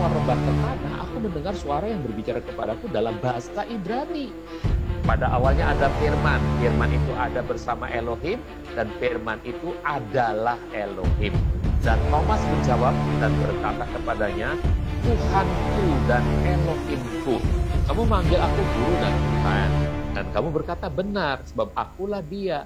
merebah ke tanah, aku mendengar suara yang berbicara kepadaku dalam bahasa Ibrani. Pada awalnya ada firman, firman itu ada bersama Elohim, dan firman itu adalah Elohim. Dan Thomas menjawab dan berkata kepadanya, Tuhanku dan Elohimku. Kamu manggil aku guru dan Tuhan, dan kamu berkata benar, sebab akulah dia.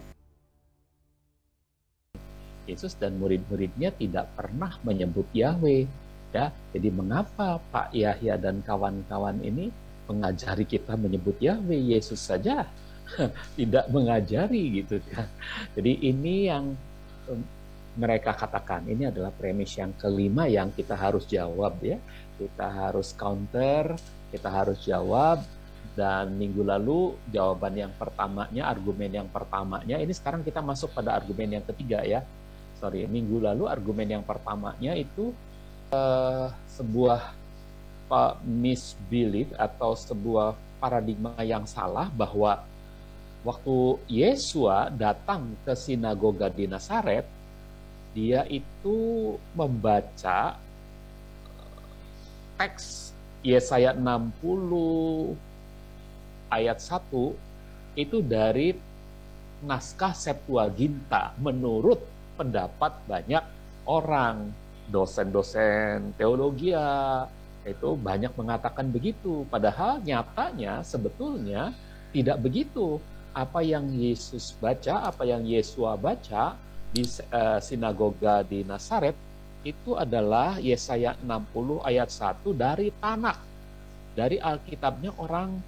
Yesus dan murid-muridnya tidak pernah menyebut Yahweh. Ya, jadi mengapa Pak Yahya dan kawan-kawan ini mengajari kita menyebut Yahweh? Yesus saja tidak mengajari gitu kan. Jadi ini yang mereka katakan, ini adalah premis yang kelima yang kita harus jawab ya. Kita harus counter, kita harus jawab. Dan minggu lalu jawaban yang pertamanya, argumen yang pertamanya, ini sekarang kita masuk pada argumen yang ketiga ya. Minggu lalu argumen yang pertamanya itu sebuah misbelief atau sebuah paradigma yang salah bahwa waktu Yesua datang ke sinagoga di Nazaret, dia itu membaca teks Yesaya 60 ayat 1 itu dari naskah Septuaginta menurut pendapat banyak orang, dosen-dosen teologi itu banyak mengatakan begitu. Padahal nyatanya sebetulnya tidak begitu. Apa yang Yesus baca, apa yang Yesua baca di sinagoga di Nazaret itu adalah Yesaya 60 ayat 1 dari Tanakh, dari Alkitabnya orang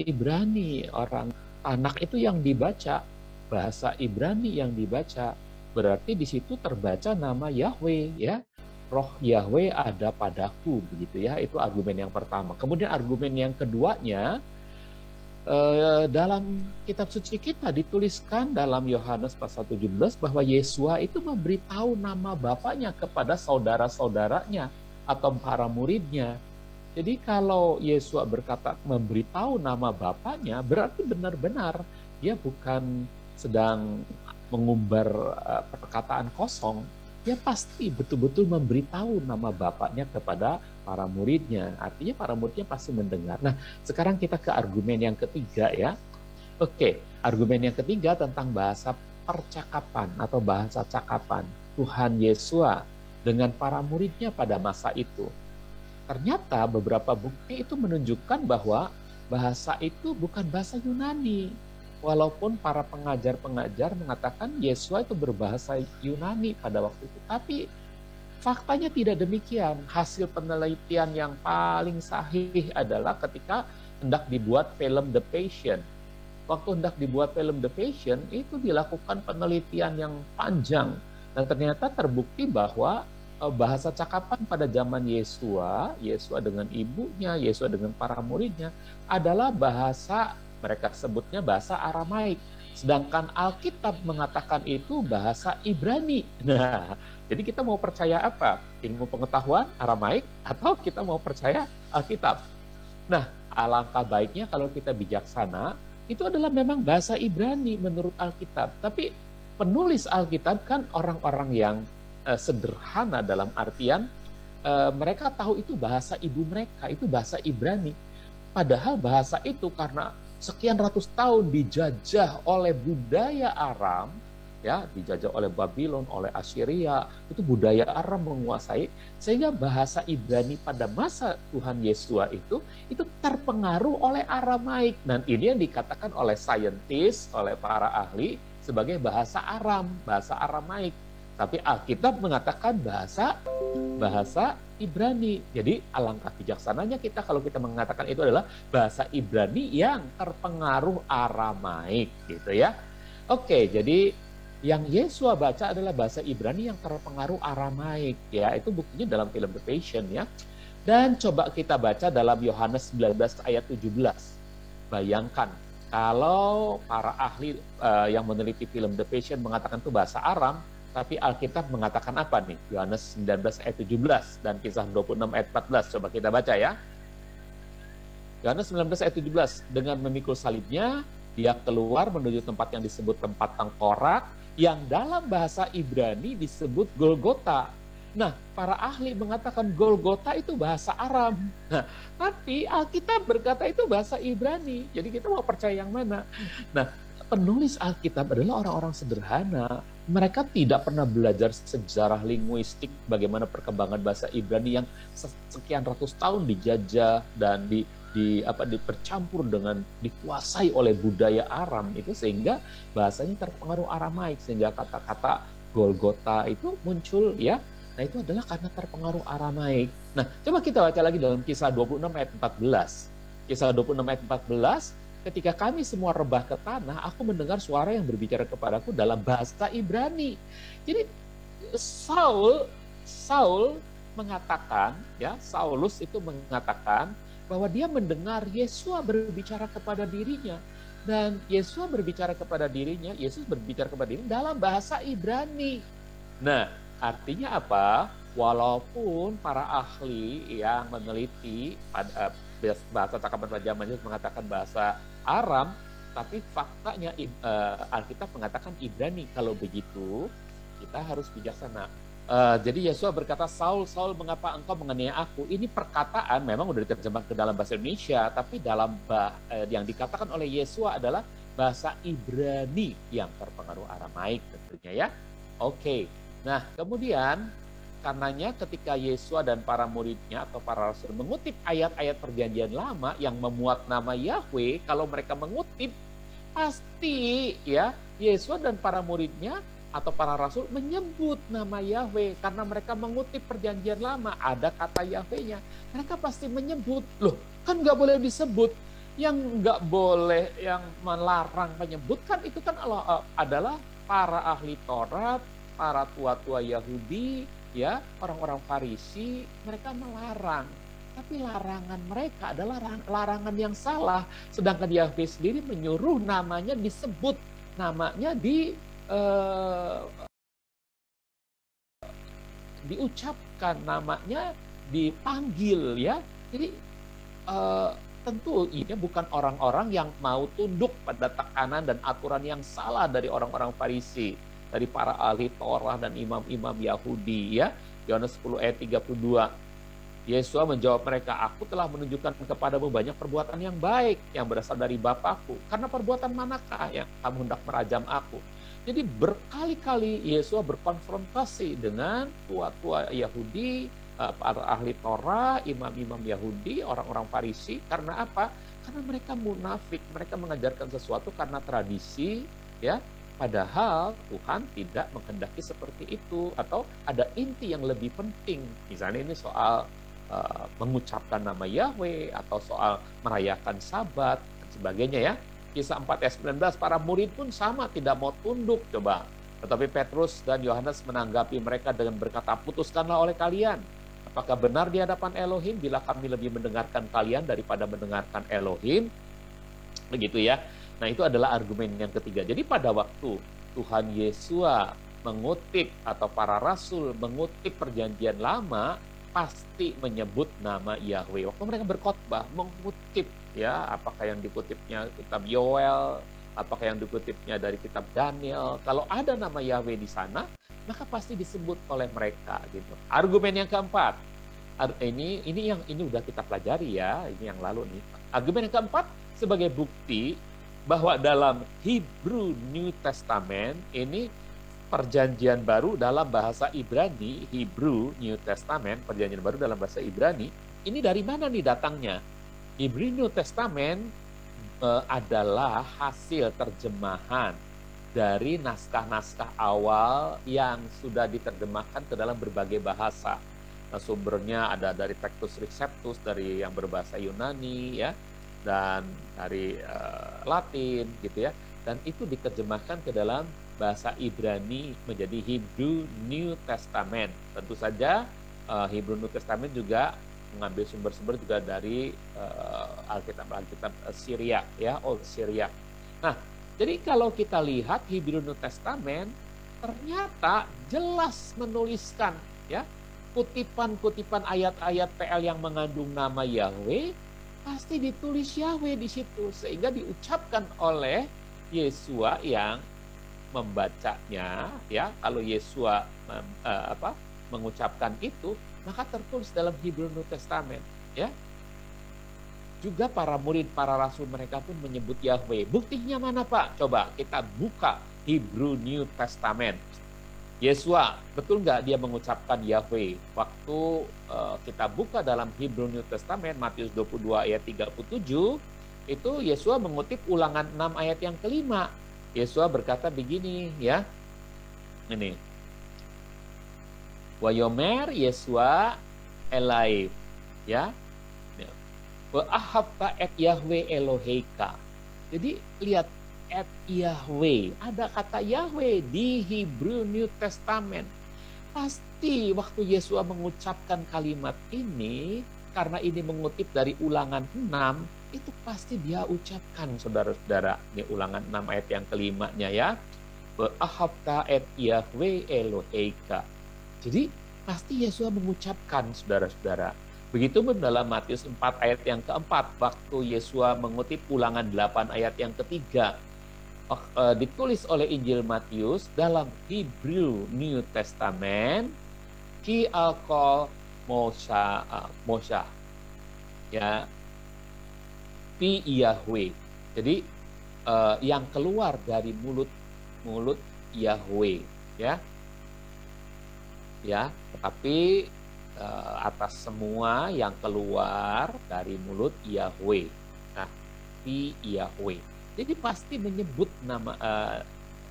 Ibrani. Orang Tanakh itu yang dibaca, bahasa Ibrani yang dibaca. Berarti di situ terbaca nama Yahweh ya. Roh Yahweh ada padaku begitu ya. Itu argumen yang pertama. Kemudian argumen yang keduanya, dalam kitab suci kita dituliskan dalam Yohanes pasal 17 bahwa Yesua itu memberitahu nama Bapaknya kepada saudara-saudaranya atau para muridnya. Jadi kalau Yesua berkata memberitahu nama Bapaknya, berarti benar-benar dia bukan sedang mengumbar perkataan kosong. Dia pasti betul-betul memberitahu nama Bapaknya kepada para muridnya. Artinya para muridnya pasti mendengar. Nah, sekarang kita ke argumen yang ketiga ya. Oke, argumen yang ketiga tentang bahasa percakapan atau bahasa cakapan Tuhan Yesua dengan para muridnya pada masa itu. Ternyata beberapa bukti itu menunjukkan bahwa bahasa itu bukan bahasa Yunani. Walaupun para pengajar-pengajar mengatakan Yesua itu berbahasa Yunani pada waktu itu. Tapi faktanya tidak demikian. Hasil penelitian yang paling sahih adalah ketika hendak dibuat film The Passion. Waktu hendak dibuat film The Passion, itu dilakukan penelitian yang panjang. Dan ternyata terbukti bahwa bahasa cakapan pada zaman Yesua dengan ibunya, Yesua dengan para muridnya, adalah bahasa, mereka sebutnya bahasa Aramaik. Sedangkan Alkitab mengatakan itu bahasa Ibrani. Nah, jadi kita mau percaya apa? Ilmu pengetahuan Aramaik atau kita mau percaya Alkitab? Nah, alangkah baiknya kalau kita bijaksana, itu adalah memang bahasa Ibrani menurut Alkitab. Tapi penulis Alkitab kan orang-orang yang sederhana dalam artian mereka tahu itu bahasa ibu mereka, itu bahasa Ibrani. Padahal bahasa itu karena sekian ratus tahun dijajah oleh budaya Aram, ya, dijajah oleh Babylon, oleh Assyria, itu budaya Aram menguasai, sehingga bahasa Ibrani pada masa Tuhan Yesua itu terpengaruh oleh Aramaik. Dan ini yang dikatakan oleh saintis, oleh para ahli sebagai bahasa Aram, bahasa Aramaik. Tapi Alkitab mengatakan bahasa Ibrani. Jadi alangkah bijaksananya kita kalau kita mengatakan itu adalah bahasa Ibrani yang terpengaruh Aramaik gitu ya. Oke, jadi yang Yesua baca adalah bahasa Ibrani yang terpengaruh Aramaik ya. Itu buktinya dalam film The Passion ya. Dan coba kita baca dalam Yohanes 19 ayat 17. Bayangkan kalau para ahli yang meneliti film The Passion mengatakan itu bahasa Aram, tapi Alkitab mengatakan apa nih? Yohanes 19 ayat 17 dan Kisah 26 ayat 14. Coba kita baca ya. Yohanes 19 ayat 17. Dengan memikul salibnya, dia keluar menuju tempat yang disebut tempat tengkorak, yang dalam bahasa Ibrani disebut Golgota. Nah, para ahli mengatakan Golgota itu bahasa Aram. Nah, tapi Alkitab berkata itu bahasa Ibrani. Jadi kita mau percaya yang mana? Nah, penulis Alkitab adalah orang-orang sederhana. Mereka tidak pernah belajar sejarah linguistik bagaimana perkembangan bahasa Ibrani yang sekian ratus tahun dijajah dan dipercampur dengan dikuasai oleh budaya Aram itu, sehingga bahasanya terpengaruh Aramaik, sehingga kata-kata Golgota itu muncul ya. Nah, itu adalah karena terpengaruh Aramaik. Nah, coba kita baca lagi dalam Kisah 26 ayat 14. Kisah 26 ayat 14, ketika kami semua rebah ke tanah, aku mendengar suara yang berbicara kepadaku dalam bahasa Ibrani. Jadi Saul mengatakan, ya, Saulus itu mengatakan bahwa dia mendengar Yesua berbicara kepada dirinya, dan Yesus berbicara kepada dirinya dalam bahasa Ibrani. Nah, artinya apa? Walaupun para ahli yang meneliti bahasa cakapan pada zaman Yesus mengatakan bahasa Aram, tapi faktanya Alkitab mengatakan Ibrani. Kalau begitu, kita harus bijaksana. Jadi Yesus berkata, Saul, Saul, mengapa engkau menganiaya aku? Ini perkataan memang udah diterjemahkan ke dalam bahasa Indonesia, tapi dalam yang dikatakan oleh Yesus adalah bahasa Ibrani yang terpengaruh Aramaik tentunya ya. Oke. Nah, kemudian karenanya ketika Yesus dan para muridnya atau para rasul mengutip ayat-ayat perjanjian lama yang memuat nama Yahweh, kalau mereka mengutip pasti ya Yesus dan para muridnya atau para rasul menyebut nama Yahweh karena mereka mengutip perjanjian lama, ada kata Yahweh-nya. Mereka pasti menyebut. Loh, kan nggak boleh disebut. Yang nggak boleh, yang melarang menyebutkan itu kan adalah para ahli Taurat, para tua-tua Yahudi, ya, orang-orang Farisi. Mereka melarang, tapi larangan mereka adalah larangan yang salah. Sedangkan Yahweh sendiri menyuruh namanya disebut, namanya diucapkan, namanya dipanggil ya. Jadi tentu ini bukan orang-orang yang mau tunduk pada tekanan dan aturan yang salah dari orang-orang Farisi, dari para ahli Torah dan imam-imam Yahudi ya. Yohanes 10 ayat 32. Yesus menjawab mereka, aku telah menunjukkan kepadamu banyak perbuatan yang baik yang berasal dari Bapakku. Karena perbuatan manakah yang kamu hendak merajam aku? Jadi berkali-kali Yesus berkonfrontasi dengan tua-tua Yahudi, para ahli Torah, imam-imam Yahudi, orang-orang Farisi. Karena apa? Karena mereka munafik, mereka mengajarkan sesuatu karena tradisi ya. Padahal Tuhan tidak menghendaki seperti itu, atau ada inti yang lebih penting. Misalnya ini soal mengucapkan nama Yahweh, atau soal merayakan Sabat dan sebagainya ya. Kisah 4 ayat 19, para murid pun sama, tidak mau tunduk coba. Tetapi Petrus dan Yohanes menanggapi mereka dengan berkata, putuskanlah oleh kalian. Apakah benar di hadapan Elohim bila kami lebih mendengarkan kalian daripada mendengarkan Elohim? Begitu ya. Nah, itu adalah argumen yang ketiga. Jadi pada waktu Tuhan Yesus mengutip atau para rasul mengutip perjanjian lama, pasti menyebut nama Yahweh. Waktu mereka berkhotbah, mengutip ya, apakah yang dikutipnya kitab Yoel, apakah yang dikutipnya dari kitab Daniel. Kalau ada nama Yahweh di sana, maka pasti disebut oleh mereka gitu. Argumen yang keempat. Ini udah kita pelajari ya, ini yang lalu nih. Argumen yang keempat, sebagai bukti bahwa dalam Hebrew New Testament ini perjanjian baru dalam bahasa Ibrani, Hebrew New Testament, perjanjian baru dalam bahasa Ibrani, ini dari mana nih datangnya? Hebrew New Testament adalah hasil terjemahan dari naskah-naskah awal yang sudah diterjemahkan ke dalam berbagai bahasa. Nah, sumbernya ada dari Textus Receptus, dari yang berbahasa Yunani ya, dan dari Latin gitu ya, dan itu diterjemahkan ke dalam bahasa Ibrani menjadi Hebrew New Testament. Tentu saja Hebrew New Testament juga mengambil sumber-sumber juga dari Alkitab Syriac ya, Old Syriac. Nah, jadi kalau kita lihat Hebrew New Testament ternyata jelas menuliskan ya kutipan-kutipan ayat-ayat PL yang mengandung nama Yahweh, pasti ditulis Yahweh di situ, sehingga diucapkan oleh Yesua yang membacanya ya. Kalau Yesua mengucapkan itu, maka tertulis dalam Hebrew New Testament, ya. Juga para murid, para rasul mereka pun menyebut Yahweh. Buktinya mana, Pak? Coba kita buka Hebrew New Testament. Yesua, betul nggak dia mengucapkan Yahweh? Waktu kita buka dalam Hebrew New Testament, Matius 22 ayat 37, itu Yesua mengutip Ulangan 6 ayat yang kelima. Yesua berkata begini, ya. Ini. Wayomer Yesua elai, ya. Wa'ahabta et Yahweh Eloheika. Jadi lihat, et Yahweh. Ada kata Yahweh di Hebrew New Testament. Pasti waktu Yesua mengucapkan kalimat ini, karena ini mengutip dari Ulangan 6, itu pasti dia ucapkan, saudara-saudara. Ini Ulangan 6 ayat yang kelimanya, ya. Wa'ahabta et Yahweh Eloheika. Jadi pasti Yesua mengucapkan, saudara-saudara. Begitupun dalam Matius 4 ayat yang keempat, waktu Yesua mengutip Ulangan 8 ayat yang ketiga, ditulis oleh Injil Matius dalam Hebrew New Testament, Ki alkol Mosha, ya, Pi Yahweh. Jadi yang keluar dari mulut Yahweh, ya, tetapi atas semua yang keluar dari mulut Yahweh. Nah, Pi Yahweh. Jadi pasti menyebut nama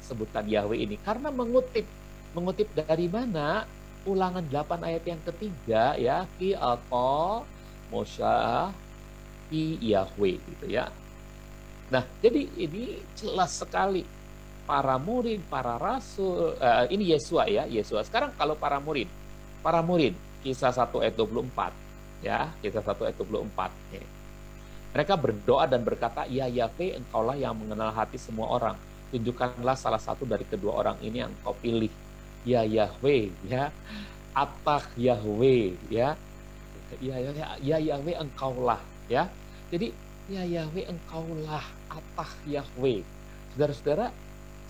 sebutan Yahweh ini karena mengutip dari mana? Ulangan 8 ayat yang ketiga, ya, Ki alko Mosha Pi Yahweh, gitu, ya. Nah, jadi ini jelas sekali para murid, para rasul, ini Yesua, ya, Yesua. Sekarang kalau para murid Kisah 1 ayat 24, ya, Kisah 1 ayat 24. Ya. Mereka berdoa dan berkata, "Ya Yahweh, Engkaulah yang mengenal hati semua orang. Tunjukkanlah salah satu dari kedua orang ini yang Engkau pilih. Ya Yahweh, ya, Atah Yahweh, ya. Ya Yahweh, Engkaulah, ya." Jadi, ya Yahweh, Engkaulah, Atah Yahweh. Saudara-saudara,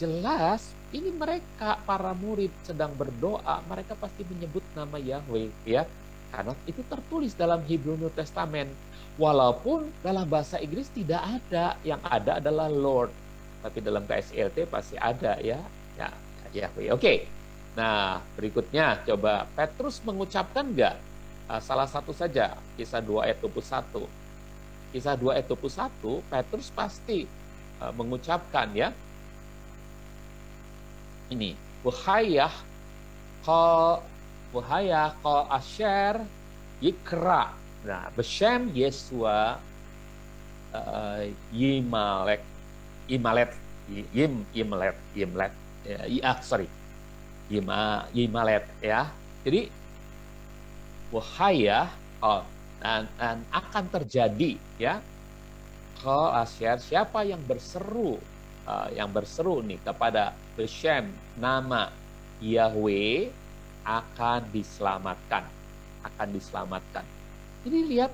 jelas ini mereka, para murid sedang berdoa, mereka pasti menyebut nama Yahweh, ya. Karena itu tertulis dalam Hebrew New Testament. Walaupun dalam bahasa Inggris tidak ada, yang ada adalah Lord. Tapi dalam KSLT pasti ada, ya. Ya, Yahweh. Oke. Nah, berikutnya coba Petrus mengucapkan enggak? Salah satu saja, Kisah 2 ayat 21. Kisah 2 ayat 21, Petrus pasti mengucapkan, ya. Ini, Wahayah kol asher yikra. Nah, Beshem Yesua Yimalet, Yimalet, ya. Jadi Wahayah dan akan terjadi, ya. Kol asher, siapa yang berseru nih kepada Beshem, nama Yahweh, akan diselamatkan. Jadi lihat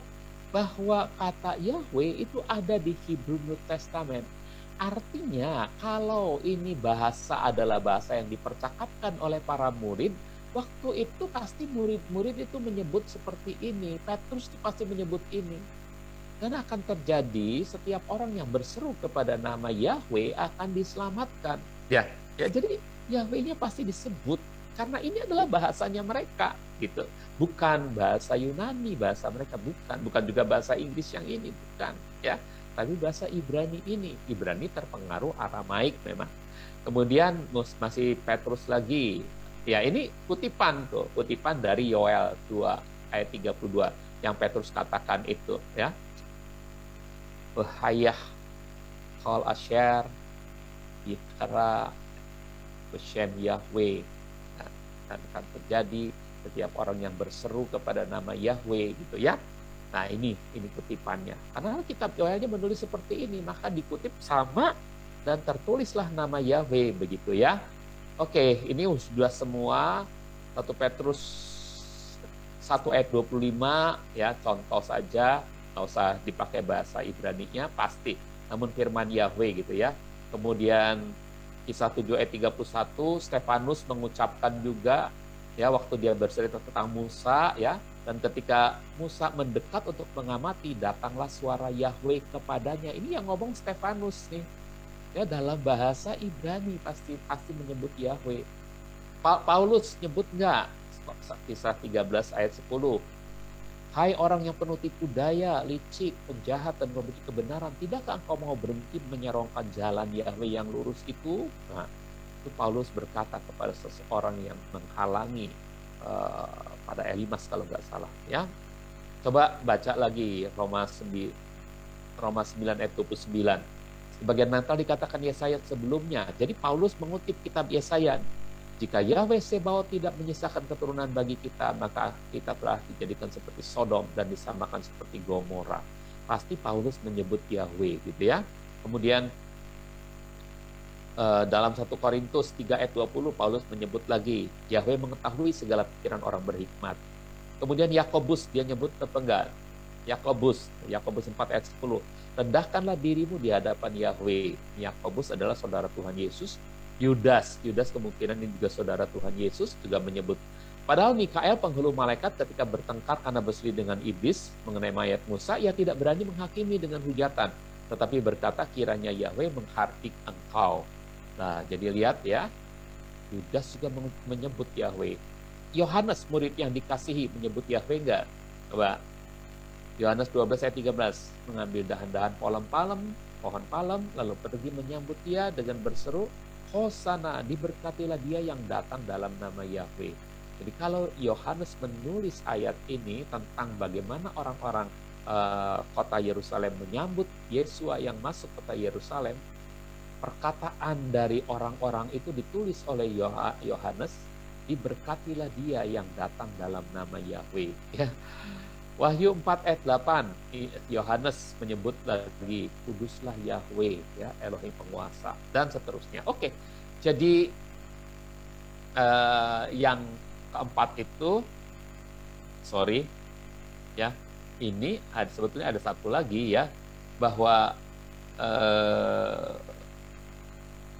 bahwa kata Yahweh itu ada di Hebrew New Testament. Artinya kalau ini bahasa adalah bahasa yang dipercakapkan oleh para murid, waktu itu pasti murid-murid itu menyebut seperti ini. Petrus pasti menyebut ini. Dan akan terjadi setiap orang yang berseru kepada nama Yahweh akan diselamatkan. Ya, jadi Yahweh-nya pasti disebut karena ini adalah bahasanya mereka, gitu. Bukan bahasa Yunani, bahasa mereka bukan juga bahasa Inggris yang ini, bukan, ya. Tapi bahasa Ibrani ini. Ibrani terpengaruh Aramaik memang. Kemudian masih Petrus lagi. Ya, ini kutipan dari Yoel 2 ayat 32 yang Petrus katakan itu, ya. Wahayah kol asher yikra Beshem Yahweh. Nah, akan terjadi setiap orang yang berseru kepada nama Yahweh, gitu, ya. Nah, ini kutipannya. Karena kitab Yoelnya menulis seperti ini, maka dikutip sama dan tertulislah nama Yahweh, begitu, ya. Oke, ini sudah semua 1 Petrus 1 ayat 25, ya, contoh saja. Nggak usah dipakai bahasa Ibrani-nya, pasti. Namun firman Yahweh, gitu, ya. Kemudian Kisah 7 ayat 31, Stefanus mengucapkan juga Ya, waktu dia bercerita tentang Musa, ya, dan ketika Musa mendekat untuk mengamati, datanglah suara Yahweh kepadanya. Ini yang ngomong Stefanus nih. Ya, dalam bahasa Ibrani pasti menyebut Yahweh. Paulus nyebut nggak? Kisah 13 ayat 10. Hai orang yang penuh tipu daya, licik, penjahat, dan membenci kebenaran, tidakkah engkau mau berhenti menyeronkan jalan Yahweh yang lurus itu? Nah, itu Paulus berkata kepada seseorang yang menghalangi pada Elimas kalau nggak salah. Ya, coba baca lagi Roma 9 ayat 29. Sebagian mental dikatakan Yesaya sebelumnya. Jadi Paulus mengutip kitab Yesaya. Jika Yahweh Sebaot tidak menyisakan keturunan bagi kita, maka kita telah dijadikan seperti Sodom dan disamakan seperti Gomora. Pasti Paulus menyebut Yahweh gitu ya. Kemudian dalam 1 Korintus 3 ayat 20 Paulus menyebut lagi Yahweh mengetahui segala pikiran orang berhikmat. Kemudian Yakobus dia nyebut apa enggak? Yakobus 4 ayat 10. Rendahkanlah dirimu di hadapan Yahweh. Yakobus adalah saudara Tuhan Yesus. Yudas kemungkinan ini juga saudara Tuhan Yesus juga menyebut. Padahal Mikael penghulu malaikat ketika bertengkar karena berselisih dengan iblis mengenai mayat Musa, ia tidak berani menghakimi dengan hujatan, tetapi berkata kiranya Yahweh menghardik engkau. Nah, jadi lihat ya, Yudas juga menyebut Yahweh. Yohanes murid yang dikasihi menyebut Yahweh enggak? Coba. Yohanes 12 ayat 13, mengambil dahan-dahan pohon palem, lalu pergi menyambut dia dengan berseru, Hosana, diberkatilah dia yang datang dalam nama Yahweh. Jadi kalau Yohanes menulis ayat ini tentang bagaimana orang-orang kota Yerusalem menyambut Yesua yang masuk kota Yerusalem, perkataan dari orang-orang itu ditulis oleh Yohanes, diberkatilah dia yang datang dalam nama Yahweh. Ya. Wahyu 4 ayat 8, Yohanes menyebut lagi, kuduslah Yahweh, ya, Elohim penguasa, dan seterusnya. Oke, jadi yang keempat itu, ya, ini sebetulnya ada satu lagi ya, bahwa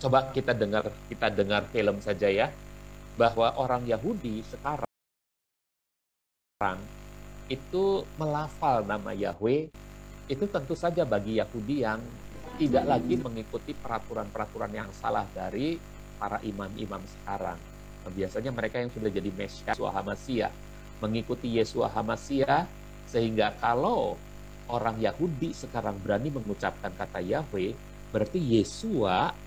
coba kita dengar film saja ya, bahwa orang Yahudi sekarang itu melafal nama Yahweh, itu tentu saja bagi Yahudi yang tidak lagi mengikuti peraturan-peraturan yang salah dari para imam-imam sekarang. Nah, biasanya mereka yang sudah jadi Mesias, Yeshua HaMashiach, mengikuti Yeshua HaMashiach, sehingga kalau orang Yahudi sekarang berani mengucapkan kata Yahweh, berarti Yeshua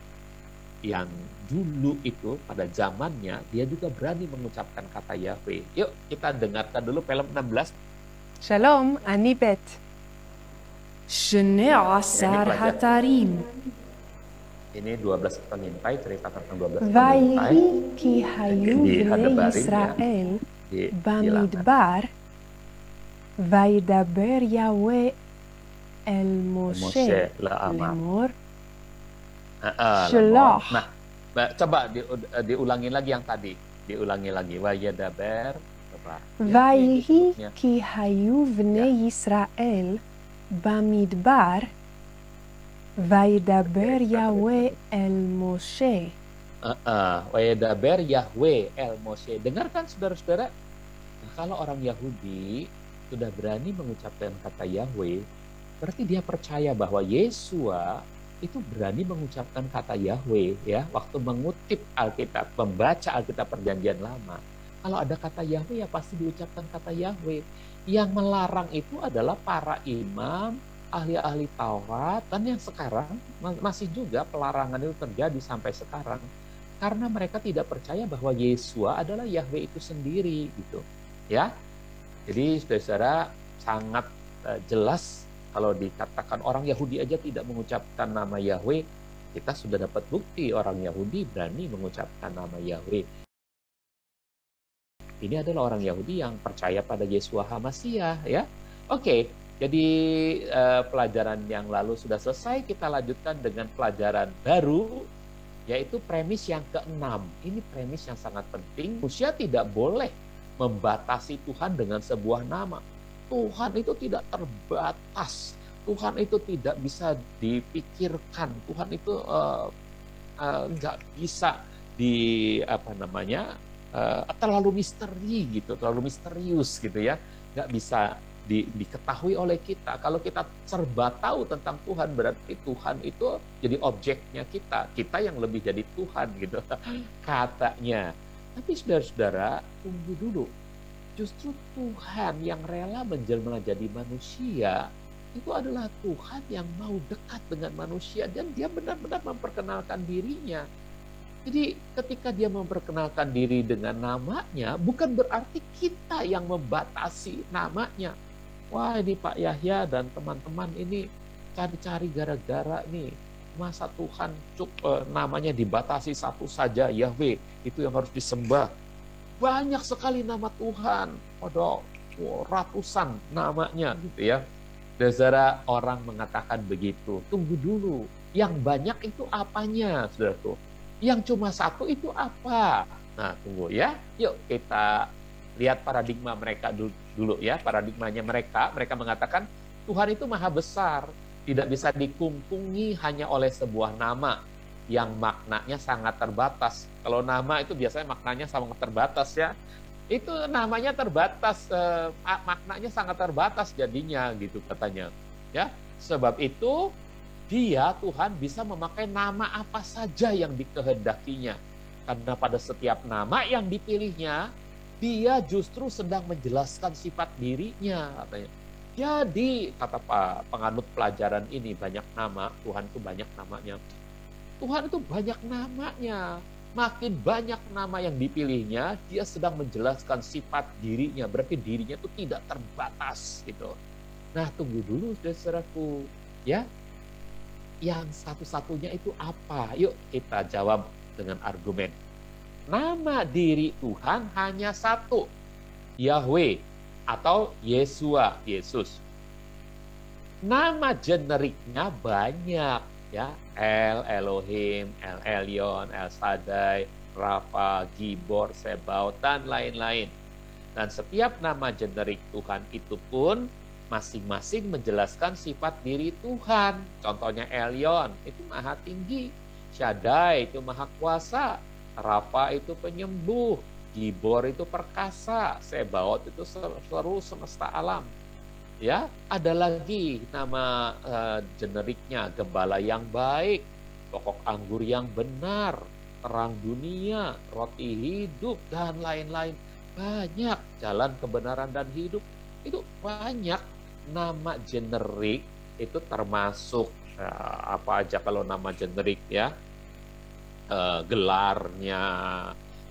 yang dulu itu pada zamannya dia juga berani mengucapkan kata Yahweh. Yuk kita dengarkan dulu film 16. שלום, אני בית. 12 התרים. Ini 12 pengintai, cerita tentang 12 pengintai. ויהי כי היו בני ישראל במדבר, וידבר יהוה אל משה לאמור, שלח. Nah, coba diulangi lagi yang tadi. Diulangi lagi. Wayadaber. ויהי כי היו בני ישראל במדבר, וידבר יהוה אל משה. Wayadaber Yahweh el Moshe. Dengarkan saudara-saudara. Nah, kalau orang Yahudi sudah berani mengucapkan kata Yahweh, berarti dia percaya bahwa Yesua itu berani mengucapkan kata Yahweh ya, waktu mengutip Alkitab, membaca Alkitab Perjanjian Lama. Kalau ada kata Yahweh ya pasti diucapkan kata Yahweh. Yang melarang itu adalah para imam, ahli-ahli Taurat, dan yang sekarang masih juga pelarangan itu terjadi sampai sekarang. Karena mereka tidak percaya bahwa Yesua adalah Yahweh itu sendiri gitu. Ya. Jadi saudara-saudara sangat jelas kalau dikatakan orang Yahudi aja tidak mengucapkan nama Yahweh, kita sudah dapat bukti orang Yahudi berani mengucapkan nama Yahweh. Ini adalah orang Yahudi yang percaya pada Yeshua HaMashiach ya. Oke, jadi pelajaran yang lalu sudah selesai, kita lanjutkan dengan pelajaran baru, yaitu premis yang ke-6. Ini premis yang sangat penting. Manusia tidak boleh membatasi Tuhan dengan sebuah nama. Tuhan itu tidak terbatas. Tuhan itu tidak bisa dipikirkan. Tuhan itu nggak bisa terlalu misteri gitu, terlalu misterius gitu ya, nggak bisa diketahui oleh kita. Kalau kita serba tahu tentang Tuhan, berarti Tuhan itu jadi objeknya kita yang lebih jadi Tuhan gitu katanya. Tapi saudara-saudara, tunggu dulu. Justru Tuhan yang rela menjelma jadi manusia, itu adalah Tuhan yang mau dekat dengan manusia dan dia benar-benar memperkenalkan dirinya. Jadi ketika dia memperkenalkan diri dengan namanya, bukan berarti kita yang membatasi namanya. Wah, ini Pak Yahya dan teman-teman ini cari-cari gara-gara nih. Masa Tuhan namanya dibatasi satu saja, Yahweh, itu yang harus disembah. Banyak sekali nama Tuhan, ada ratusan namanya gitu ya. Saudara, orang mengatakan begitu. Tunggu dulu, yang banyak itu apanya, saudaraku? Yang cuma satu itu apa? Nah, tunggu ya. Yuk kita lihat paradigma mereka dulu ya. Paradigmanya mereka mengatakan Tuhan itu maha besar, tidak bisa dikungkungi hanya oleh sebuah nama yang maknanya sangat terbatas. Kalau nama itu biasanya maknanya sangat terbatas ya. Itu namanya terbatas, maknanya sangat terbatas jadinya gitu katanya. Ya, sebab itu dia, Tuhan, bisa memakai nama apa saja yang dikehendakinya. Karena pada setiap nama yang dipilihnya, dia justru sedang menjelaskan sifat dirinya. Katanya. Jadi, kata penganut pelajaran ini, banyak nama, Tuhan itu banyak namanya. Tuhan itu banyak namanya. Makin banyak nama yang dipilihnya, dia sedang menjelaskan sifat dirinya. Berarti dirinya itu tidak terbatas. Gitu. Nah, tunggu dulu, saudaraku. Ya, yang satu-satunya itu apa? Yuk kita jawab dengan argumen. Nama diri Tuhan hanya satu, Yahweh atau Yesua, Yesus. Nama generiknya banyak ya, El, Elohim, El Elyon, El Shaddai, Rafa, Gibor, Sebaot dan lain-lain. Dan setiap nama generik Tuhan itu pun masing-masing menjelaskan sifat diri Tuhan. Contohnya Elyon, itu maha tinggi. Shaddai itu maha kuasa. Rafa itu penyembuh. Gibor itu perkasa. Sebaot itu seluruh semesta alam. Ya, ada lagi nama generiknya, Gembala yang baik, pokok anggur yang benar, terang dunia, roti hidup, dan lain-lain. Banyak, jalan kebenaran dan hidup. Itu banyak. Nama generik itu termasuk apa aja kalau nama generik ya, gelarnya,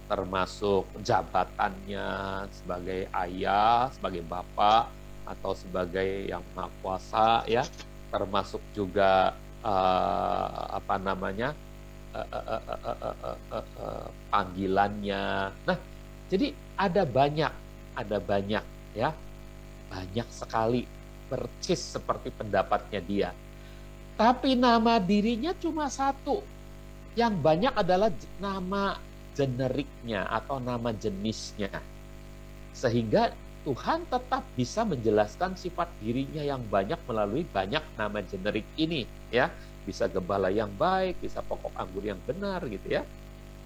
termasuk jabatannya sebagai ayah, sebagai bapak, atau sebagai yang maha kuasa ya, termasuk juga apa namanya panggilannya. Nah, jadi ada banyak ya, banyak sekali percis seperti pendapatnya dia. Tapi nama dirinya cuma satu. Yang banyak adalah nama generiknya atau nama jenisnya. Sehingga Tuhan tetap bisa menjelaskan sifat dirinya yang banyak melalui banyak nama generik ini. Ya, bisa gembala yang baik, bisa pokok anggur yang benar gitu ya.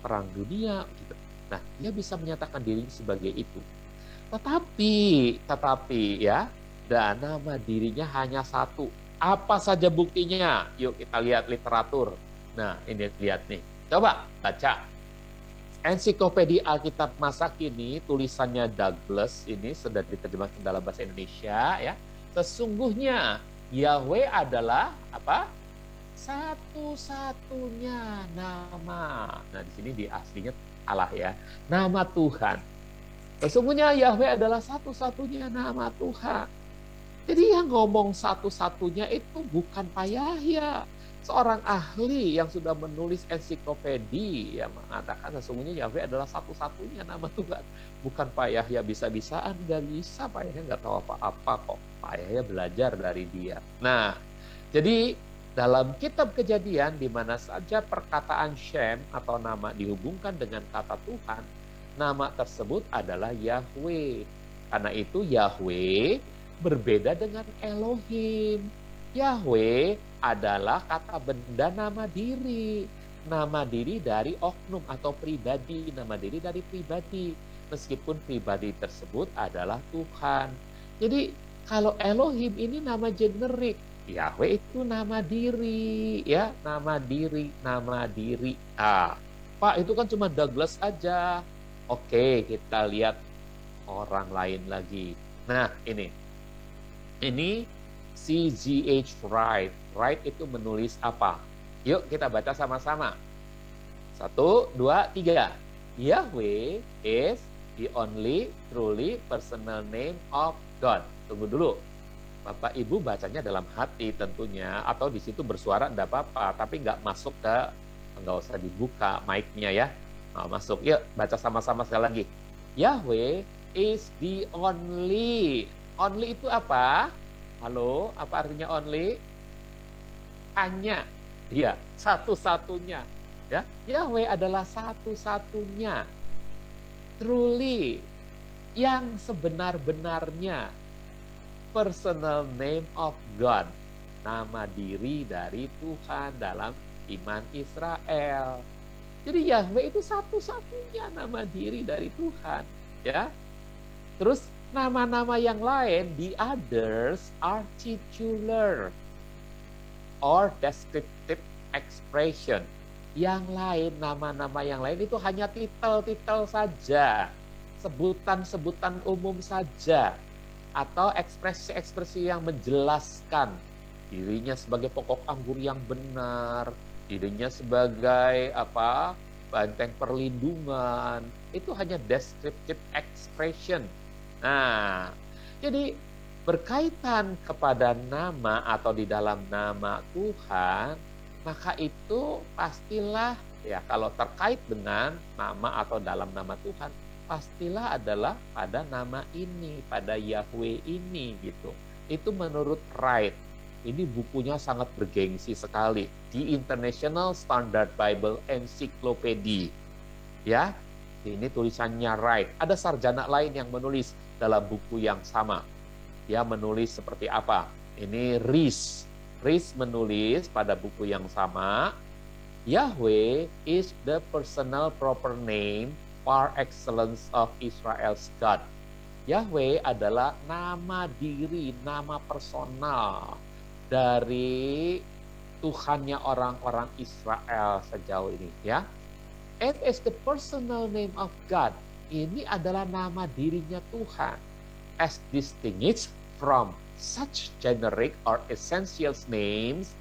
Perang dunia gitu. Nah, dia bisa menyatakan dirinya sebagai itu. Tetapi ya, dan nama dirinya hanya satu. Apa saja buktinya? Yuk kita lihat literatur. Nah, ini lihat nih. Coba baca. Ensiklopedia Alkitab masa kini, tulisannya Douglas, ini sudah diterjemahkan dalam bahasa Indonesia ya. Sesungguhnya Yahweh adalah apa? Satu-satunya nama. Nah, di sini di aslinya Allah ya. Nama Tuhan. Sesungguhnya Yahweh adalah satu-satunya nama Tuhan. Jadi yang ngomong satu-satunya itu bukan Pak Yahya. Seorang ahli yang sudah menulis ensiklopedia yang mengatakan sesungguhnya Yahweh adalah satu-satunya nama Tuhan. Bukan Pak Yahya bisa-bisaan, nggak bisa. Pak Yahya nggak tahu apa-apa kok. Pak Yahya belajar dari dia. Nah, jadi dalam kitab Kejadian, di mana saja perkataan Shem atau nama dihubungkan dengan kata Tuhan, nama tersebut adalah Yahweh. Karena itu Yahweh berbeda dengan Elohim. Yahweh adalah kata benda nama diri. nama diri dari oknum atau pribadi, nama diri dari pribadi, meskipun pribadi tersebut adalah Tuhan. Jadi kalau Elohim ini nama generik, Yahweh itu nama diri, ya, nama diri, nama diri. Pak, itu kan cuma Douglas aja. Oke, kita lihat orang lain lagi. Nah, ini C.G.H. Wright. Wright itu menulis apa? Yuk kita baca sama-sama. 1, 2, 3. Yahweh is the only truly personal name of God. Tunggu dulu. Bapak Ibu bacanya dalam hati tentunya, atau di situ bersuara enggak apa-apa, tapi nggak masuk nggak usah dibuka mic-nya ya. Nggak masuk. Yuk baca sama-sama sekali lagi. Yahweh is the only. Only itu apa? Halo, apa artinya only? Hanya. Iya, satu-satunya. Ya, Yahweh adalah satu-satunya. Truly, yang sebenar-benarnya. Personal name of God. Nama diri dari Tuhan dalam iman Israel. Jadi Yahweh itu satu-satunya nama diri dari Tuhan. Ya. Terus nama-nama yang lain, the others are titular or descriptive expression. Yang lain, nama-nama yang lain itu hanya titel-titel saja, sebutan-sebutan umum saja, atau ekspresi-ekspresi yang menjelaskan dirinya sebagai pokok anggur yang benar, dirinya sebagai banteng perlindungan. Itu hanya descriptive expression. Nah, jadi berkaitan kepada nama atau di dalam nama Tuhan, maka itu pastilah ya, kalau terkait dengan nama atau dalam nama Tuhan, pastilah adalah pada nama ini, pada Yahweh ini gitu. Itu menurut Wright. Ini bukunya sangat bergengsi sekali, di International Standard Bible Encyclopedia. Ya, ini tulisannya Wright. Ada sarjana lain yang menulis dalam buku yang sama. Dia menulis seperti apa? Ini Rees. Rees menulis pada buku yang sama, Yahweh is the personal proper name par excellence of Israel's God. Yahweh adalah nama diri, nama personal dari Tuhannya orang-orang Israel sejauh ini, ya. It is the personal name of God. Ini adalah nama dirinya Tuhan, as distinguished from such generic or essential names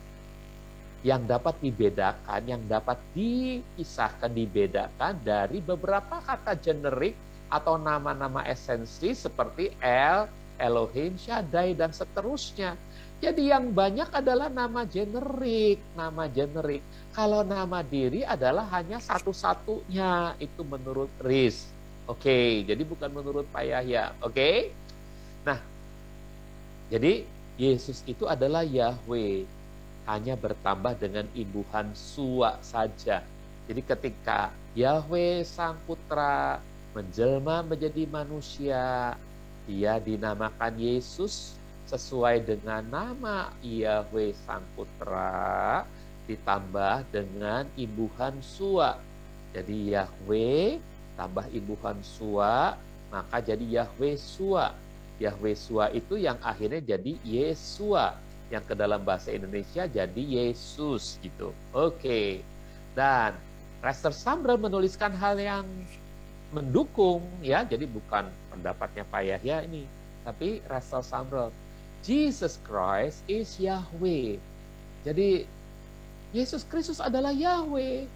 yang dapat dibedakan, yang dapat dipisahkan, dibedakan dari beberapa kata generik atau nama-nama esensi seperti El, Elohim, Shaddai, dan seterusnya. Jadi yang banyak adalah nama generik, nama generik. Kalau nama diri adalah hanya satu-satunya, itu menurut Rees. Oke, jadi bukan menurut Pak Yahya. Oke? Nah, jadi Yesus itu adalah Yahweh, hanya bertambah dengan imbuhan sua saja. Jadi ketika Yahweh Sang Putra menjelma menjadi manusia, dia dinamakan Yesus sesuai dengan nama Yahweh Sang Putra ditambah dengan imbuhan sua. Jadi Yahweh tambah imbuhan sua, maka jadi Yahweh Sua. Yahweh Sua itu yang akhirnya jadi Yesua, yang ke dalam bahasa Indonesia jadi Yesus gitu. Oke. Dan Lester Sumrall menuliskan hal yang mendukung ya, jadi bukan pendapatnya Pak Yahya ini, tapi Lester Sumrall. Jesus Christ is Yahweh. Jadi Yesus Kristus adalah Yahweh.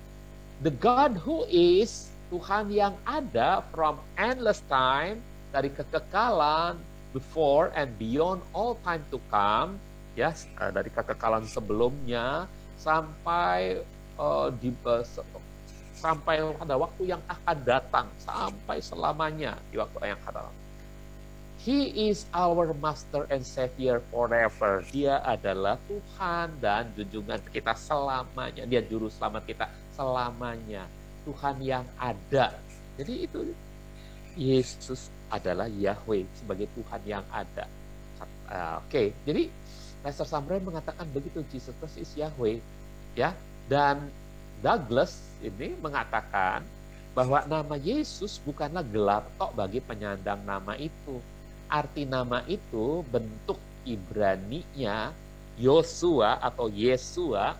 The God who is, Tuhan yang ada from endless time, dari kekekalan, before and beyond all time to come, ya, dari kekekalan sebelumnya sampai sampai pada waktu yang akan datang, sampai selamanya di waktu yang akan datang. He is our master and savior forever. Dia adalah Tuhan dan junjungan kita selamanya. Dia juru selamat kita selamanya. Tuhan yang ada. Jadi itu Yesus adalah Yahweh sebagai Tuhan yang ada. Oke, jadi Lester Sumrall mengatakan begitu, Jesus Christ is Yahweh, ya. Dan Douglas ini mengatakan bahwa nama Yesus bukanlah gelar tok bagi penyandang nama itu. Arti nama itu bentuk Ibrani-nya Yosua atau Yesua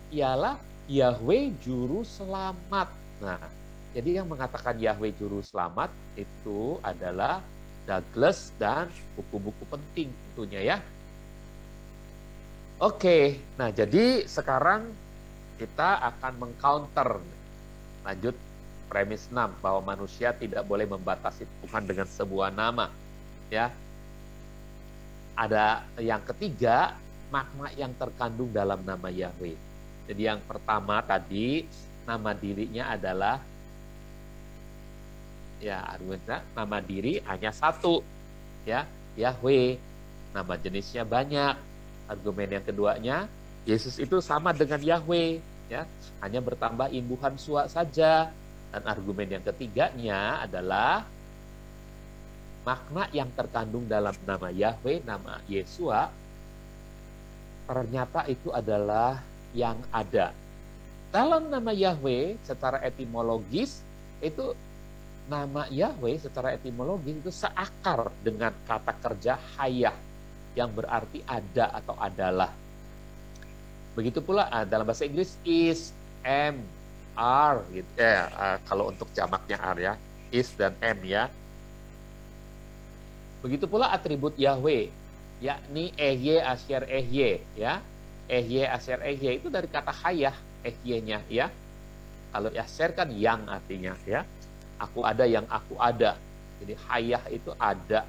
ialah Yahweh Juru Selamat. Nah, jadi yang mengatakan Yahweh Juru Selamat itu adalah Douglas dan buku-buku penting tentunya ya. Oke, nah jadi sekarang kita akan mengcounter. Lanjut premis 6 bahwa manusia tidak boleh membatasi Tuhan dengan sebuah nama. Ya. Ada yang ketiga, makna yang terkandung dalam nama Yahweh. Jadi yang pertama tadi nama dirinya adalah ya argumennya nama diri hanya satu ya, Yahweh. Nama jenisnya banyak. Argumen yang keduanya, Yesus itu sama dengan Yahweh ya, hanya bertambah imbuhan suak saja. Dan argumen yang ketiganya adalah makna yang terkandung dalam nama Yahweh, nama Yesua, ternyata itu adalah yang ada. Dalam nama Yahweh secara etimologis itu nama Yahweh secara etimologis itu seakar dengan kata kerja hayah yang berarti ada atau adalah. Begitu pula dalam bahasa Inggris is, am, are gitu. Kalau untuk jamaknya are ya, is dan am ya. Begitu pula atribut Yahweh, yakni ehye, asyer, ehye ya. Ehye, asyer, ehye itu dari kata hayah, ehye-nya ya. Kalau asyer kan yang artinya ya. Aku ada yang aku ada. Jadi hayah itu ada.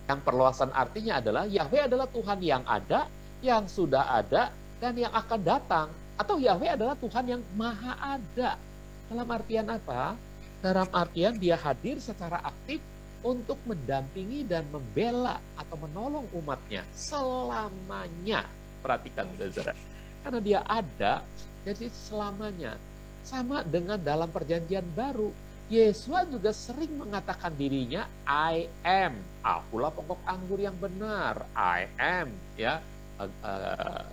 Yang perluasan artinya adalah Yahweh adalah Tuhan yang ada, yang sudah ada, dan yang akan datang. Atau Yahweh adalah Tuhan yang maha ada. Dalam artian apa? Dalam artian dia hadir secara aktif untuk mendampingi dan membela atau menolong umatnya selamanya. Perhatikan saudara. Karena dia ada, jadi selamanya. Sama dengan dalam perjanjian baru. Yesua juga sering mengatakan dirinya I am. Akulah pokok anggur yang benar. I am ya a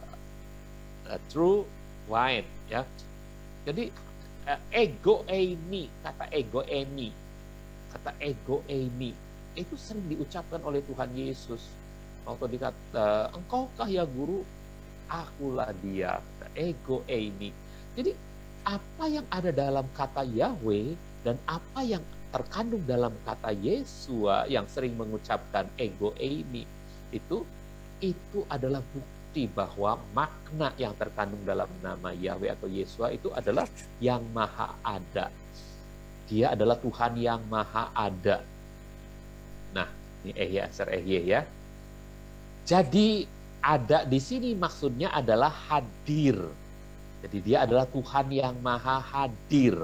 true wine ya. Jadi ego eimi, kata ego eimi itu sering diucapkan oleh Tuhan Yesus. Waktu dikata engkaukah ya guru? Akulah dia. Kata ego eimi. Jadi apa yang ada dalam kata Yahweh dan apa yang terkandung dalam kata Yesua yang sering mengucapkan ego eimi itu adalah bukti bahwa makna yang terkandung dalam nama Yahweh atau Yesua itu adalah yang maha ada. Dia adalah Tuhan yang maha ada. Nah, ini ehye asar ehye ya. Jadi ada di sini maksudnya adalah hadir. Jadi dia adalah Tuhan yang maha hadir.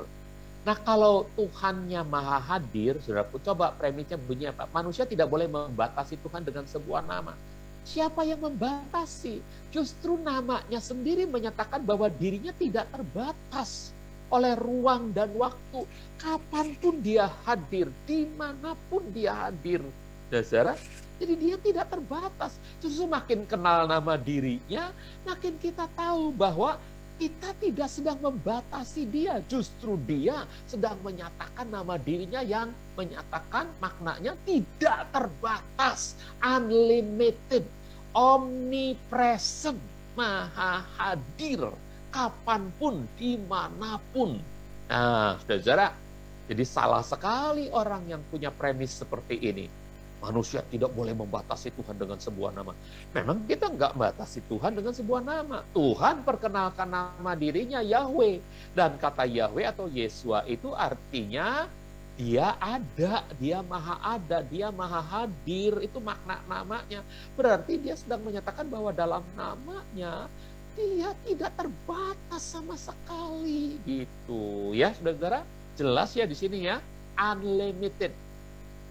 Nah kalau Tuhannya maha hadir, saudaraku, coba premisnya bunyi apa? Manusia tidak boleh membatasi Tuhan dengan sebuah nama. Siapa yang membatasi? Justru namanya sendiri menyatakan bahwa dirinya tidak terbatas oleh ruang dan waktu. Kapanpun dia hadir, dimanapun dia hadir. Saudara, jadi dia tidak terbatas. Justru makin kenal nama dirinya, makin kita tahu bahwa kita tidak sedang membatasi dia. Justru dia sedang menyatakan nama dirinya yang menyatakan maknanya tidak terbatas. Unlimited. Omnipresent. Maha hadir. Kapanpun, dimanapun. Nah, saudara, jadi salah sekali orang yang punya premis seperti ini. Manusia tidak boleh membatasi Tuhan dengan sebuah nama. Memang kita nggak membatasi Tuhan dengan sebuah nama. Tuhan perkenalkan nama dirinya Yahweh. Dan kata Yahweh atau Yesua itu artinya dia ada, dia maha ada, dia maha hadir. Itu makna namanya. Berarti dia sedang menyatakan bahwa dalam namanya dia tidak terbatas sama sekali. Gitu ya, saudara. Jelas ya di sini ya. Unlimited.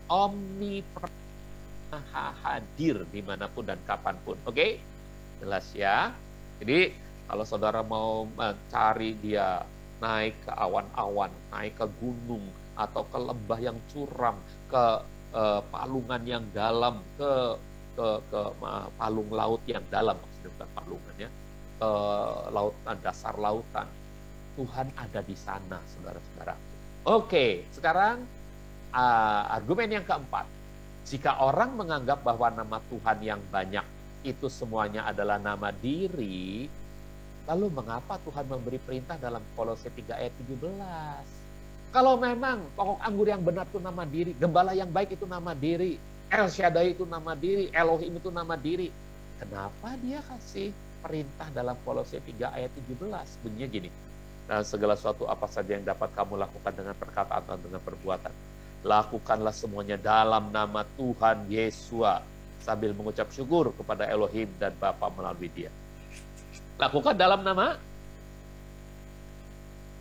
Omnipresent, hadir dimanapun dan kapanpun. Oke? Jelas ya. Jadi kalau saudara mau mencari dia naik ke awan-awan, naik ke gunung, atau ke lembah yang curam, ke palungan yang dalam, ke palung laut yang dalam, maksudnya bukan palungan ya, ke lautan, dasar lautan. Tuhan ada di sana, saudara-saudara. Oke, sekarang argumen yang keempat. Jika orang menganggap bahwa nama Tuhan yang banyak itu semuanya adalah nama diri, lalu mengapa Tuhan memberi perintah dalam Kolose 3 ayat 17? Kalau memang pokok anggur yang benar itu nama diri, gembala yang baik itu nama diri, El Shaddai itu nama diri, Elohim itu nama diri, kenapa dia kasih perintah dalam Kolose 3 ayat 17? Bunyinya gini, dan segala sesuatu apa saja yang dapat kamu lakukan dengan perkataan dan dengan perbuatan, lakukanlah semuanya dalam nama Tuhan Yesua, sambil mengucap syukur kepada Elohim dan Bapa melalui Dia. Lakukan dalam nama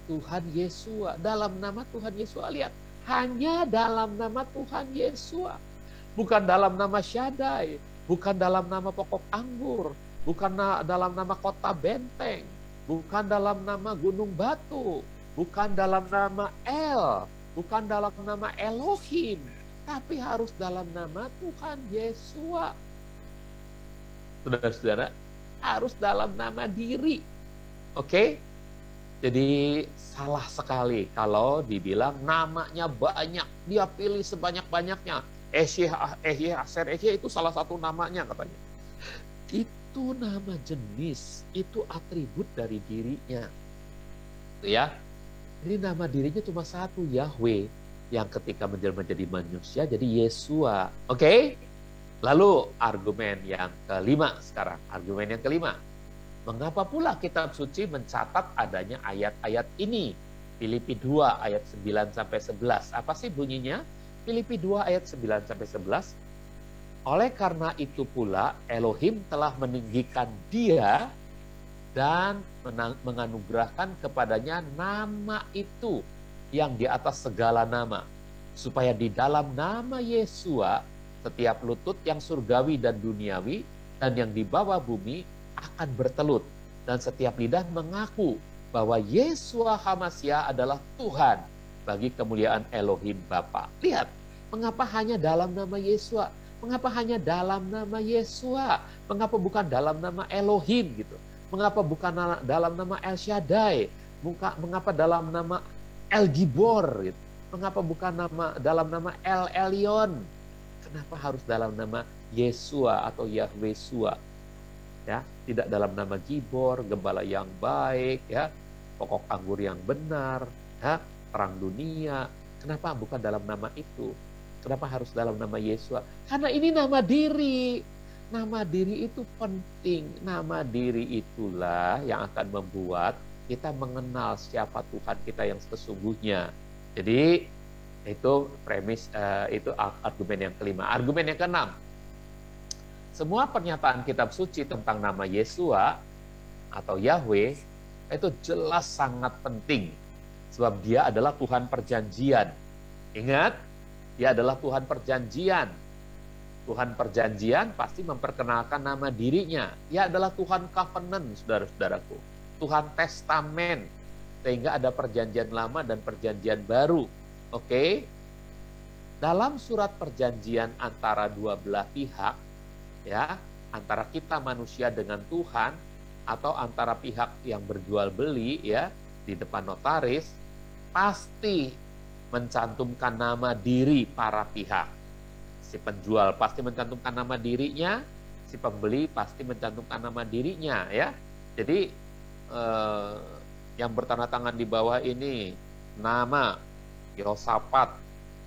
Tuhan Yesua. Dalam nama Tuhan Yesua. Lihat, hanya dalam nama Tuhan Yesua. Bukan dalam nama Shaddai, bukan dalam nama pokok anggur, bukan dalam nama kota benteng, bukan dalam nama gunung batu, bukan dalam nama El, bukan dalam nama Elohim, tapi harus dalam nama Tuhan Yesua. Saudara-saudara, harus dalam nama diri. Oke? Jadi salah sekali kalau dibilang namanya banyak, dia pilih sebanyak-banyaknya. Ehyeaser itu salah satu namanya katanya. Itu nama jenis, itu atribut dari dirinya. Ya. Jadi nama dirinya cuma satu, Yahweh, yang ketika menjadi manusia jadi Yesua. Oke? Lalu argumen yang kelima sekarang. Argumen yang kelima. Mengapa pula kitab suci mencatat adanya ayat-ayat ini? Filipi 2 ayat 9-11. Apa sih bunyinya? Filipi 2 ayat 9-11. Oleh karena itu pula Elohim telah meninggikan Dia dan menganugerahkan kepadanya nama itu yang di atas segala nama, supaya di dalam nama Yesua setiap lutut yang surgawi dan duniawi dan yang di bawah bumi akan bertelut, dan setiap lidah mengaku bahwa Yesua HaMashiach adalah Tuhan bagi kemuliaan Elohim Bapa. Lihat, mengapa hanya dalam nama Yesua? Mengapa hanya dalam nama Yesua? Mengapa bukan dalam nama Elohim gitu? Mengapa bukan dalam nama El Shaddai? Mengapa dalam nama El Gibor gitu? Mengapa bukan dalam nama El Elyon? Kenapa harus dalam nama Yesua atau Yahweh Sua? Ya, tidak dalam nama Gibor, gembala yang baik, ya, pokok anggur yang benar, ya, terang dunia. Kenapa bukan dalam nama itu? Kenapa harus dalam nama Yesua? Karena ini nama diri. Nama diri itu penting. Nama diri itulah yang akan membuat kita mengenal siapa Tuhan kita yang sesungguhnya. Jadi itu premis, itu argumen yang kelima. Argumen yang keenam. Semua pernyataan kitab suci tentang nama Yesua atau Yahweh itu jelas sangat penting. Sebab Dia adalah Tuhan perjanjian. Ingat, Dia adalah Tuhan perjanjian. Tuhan perjanjian pasti memperkenalkan nama dirinya. Dia adalah Tuhan covenant, saudara-saudaraku. Tuhan testamen. Sehingga ada perjanjian lama dan perjanjian baru. Oke? Dalam surat perjanjian antara dua belah pihak, ya, antara kita manusia dengan Tuhan atau antara pihak yang berjual beli, ya, di depan notaris, pasti mencantumkan nama diri para pihak. Si penjual pasti mencantumkan nama dirinya, si pembeli pasti mencantumkan nama dirinya, ya. Jadi yang bertanda tangan di bawah ini nama Yosafat,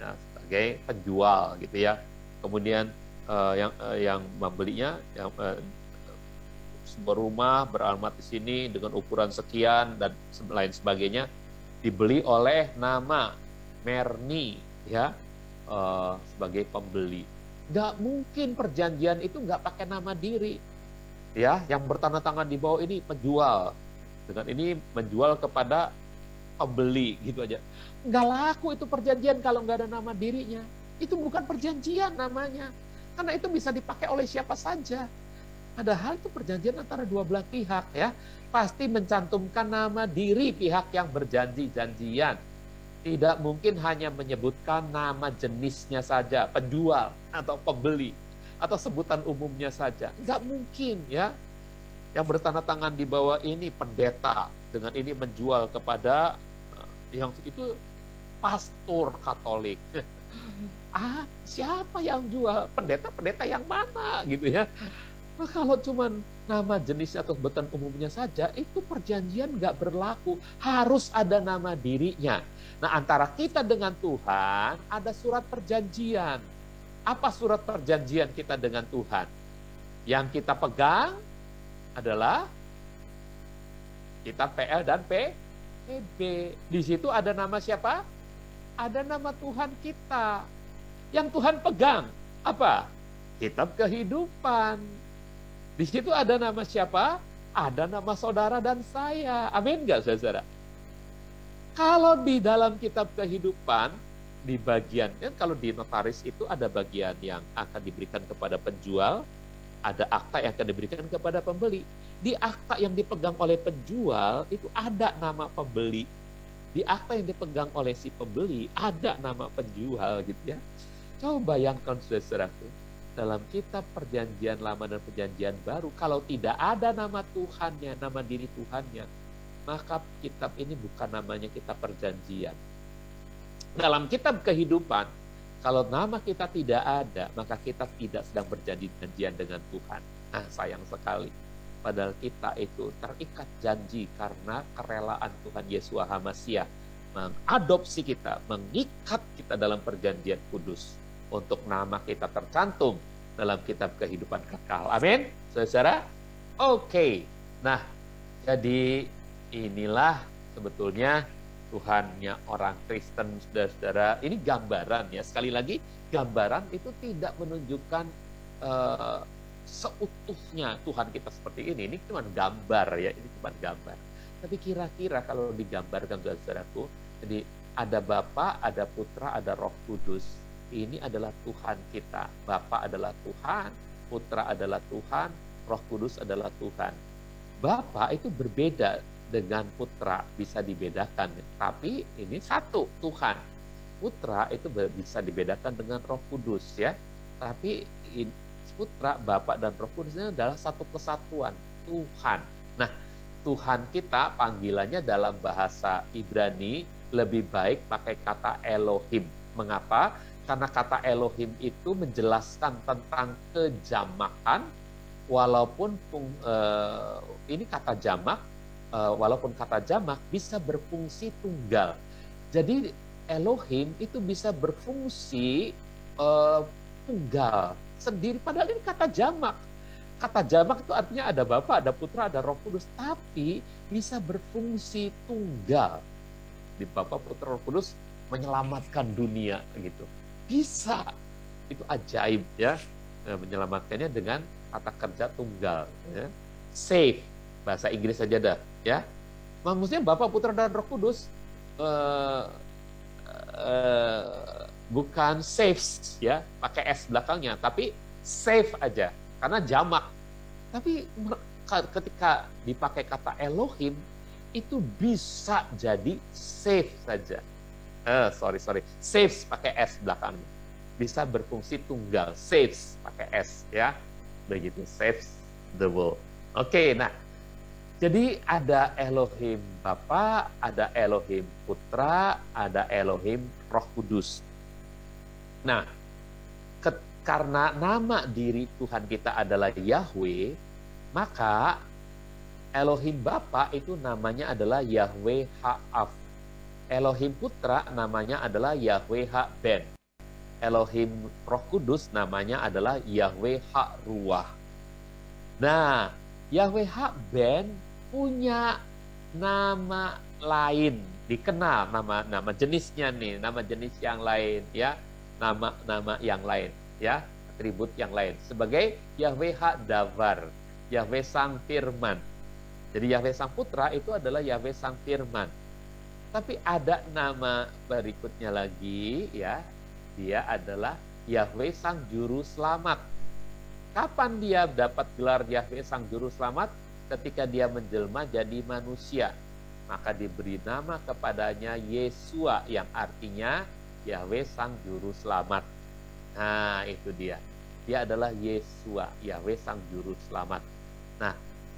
ya, sebagai penjual gitu ya. Kemudian yang membelinya, yang sebuah rumah beralamat di sini dengan ukuran sekian dan lain sebagainya, dibeli oleh nama Merni, ya, sebagai pembeli. Nggak mungkin perjanjian itu nggak pakai nama diri, ya. Yang bertanda tangan di bawah ini penjual, dengan ini menjual kepada pembeli gitu aja. Nggak laku itu perjanjian kalau nggak ada nama dirinya. Itu bukan perjanjian namanya. Karena itu bisa dipakai oleh siapa saja. Padahal itu perjanjian antara dua belah pihak, ya. Pasti mencantumkan nama diri pihak yang berjanji-janjian. Tidak mungkin hanya menyebutkan nama jenisnya saja, penjual atau pembeli, atau sebutan umumnya saja. Nggak mungkin, ya. Yang bertanda tangan di bawah ini pendeta, dengan ini menjual kepada yang itu pastor Katolik. Siapa yang jual? Pendeta yang mana gitu ya? Nah, kalau cuman nama jenis atau sebutan umumnya saja, itu perjanjian nggak berlaku. Harus ada nama dirinya. Nah, antara kita dengan Tuhan ada surat perjanjian. Apa surat perjanjian kita dengan Tuhan? Yang kita pegang adalah kitab PL dan PB. Di situ ada nama siapa? Ada nama Tuhan kita. Yang Tuhan pegang apa? Kitab kehidupan. Di situ ada nama siapa? Ada nama saudara dan saya. Amin nggak, saudara? Kalau di dalam kitab kehidupan, di bagiannya, kalau di notaris itu ada bagian yang akan diberikan kepada penjual, ada akta yang akan diberikan kepada pembeli. Di akta yang dipegang oleh penjual, itu ada nama pembeli. Di akta yang dipegang oleh si pembeli, ada nama penjual gitu ya. Coba bayangkan, saudaraku, dalam kitab perjanjian lama dan perjanjian baru, kalau tidak ada nama Tuhannya, nama diri Tuhannya, maka kitab ini bukan namanya kitab perjanjian. Dalam kitab kehidupan, kalau nama kita tidak ada, maka kita tidak sedang berjanji-janjian dengan Tuhan. Nah, sayang sekali. Padahal kita itu terikat janji karena kerelaan Tuhan Yesus HaMasiah mengadopsi kita, mengikat kita dalam perjanjian kudus untuk nama kita tercantum dalam kitab kehidupan kekal. Amin, saudara. Oke. Nah, jadi inilah sebetulnya Tuhannya orang Kristen, saudara-saudara. Ini gambaran ya. Sekali lagi, gambaran itu tidak menunjukkan seutuhnya Tuhan kita seperti ini. Ini cuma gambar ya. Ini cuma gambar. Tapi kira-kira kalau digambarkan, saudaraku, jadi ada Bapa, ada Putra, ada Roh Kudus. Ini adalah Tuhan kita. Bapa adalah Tuhan, Putra adalah Tuhan, Roh Kudus adalah Tuhan. Bapa itu berbeda dengan Putra, bisa dibedakan. Tapi ini satu, Tuhan. Putra itu bisa dibedakan dengan Roh Kudus ya. Tapi Putra, Bapa dan Roh Kudus ini adalah satu kesatuan, Tuhan. Nah, Tuhan kita panggilannya dalam bahasa Ibrani lebih baik pakai kata Elohim. Mengapa? Karena kata Elohim itu menjelaskan tentang kejamakan, walaupun ini kata jamak, walaupun kata jamak bisa berfungsi tunggal. Jadi Elohim itu bisa berfungsi tunggal sendiri, padahal ini kata jamak. Kata jamak itu artinya ada Bapa, ada Putra, ada Roh Kudus, tapi bisa berfungsi tunggal. Di Bapa, Putra, Roh Kudus menyelamatkan dunia gitu. Bisa, itu ajaib ya, menyelamatkannya dengan kata kerja tunggal ya. Save, bahasa Inggris saja dah ya. Maksudnya Bapa, Putra dan Roh Kudus bukan saves ya, pakai S belakangnya, tapi save aja karena jamak. Tapi ketika dipakai kata Elohim itu bisa jadi save saja. Saves pakai S belakangnya. Bisa berfungsi tunggal. Saves pakai S ya. Begitu, saves the world. Oke, nah. Jadi ada Elohim Bapa, ada Elohim Putra, ada Elohim Roh Kudus. Nah, karena nama diri Tuhan kita adalah Yahweh, maka Elohim Bapa itu namanya adalah Yahweh Ha'af. Elohim Putra namanya adalah Yahweh Ha-Ben. Elohim Roh Kudus namanya adalah Yahweh Ha-Ruah. Nah, Yahweh Ha-Ben punya nama lain, dikenal nama jenisnya nih, nama jenis yang lain ya, nama yang lain ya, atribut yang lain sebagai Yahweh Ha-Davar, Yahweh Sang Firman. Jadi Yahweh Sang Putra itu adalah Yahweh Sang Firman. Tapi ada nama berikutnya lagi ya, dia adalah Yahweh Sang Juru Selamat. Kapan dia dapat gelar Yahweh Sang Juru Selamat? Ketika dia menjelma jadi manusia, maka diberi nama kepadanya Yesua, yang artinya Yahweh Sang Juru Selamat. Nah, itu dia. Dia adalah Yesua, Yahweh Sang Juru Selamat. Nah,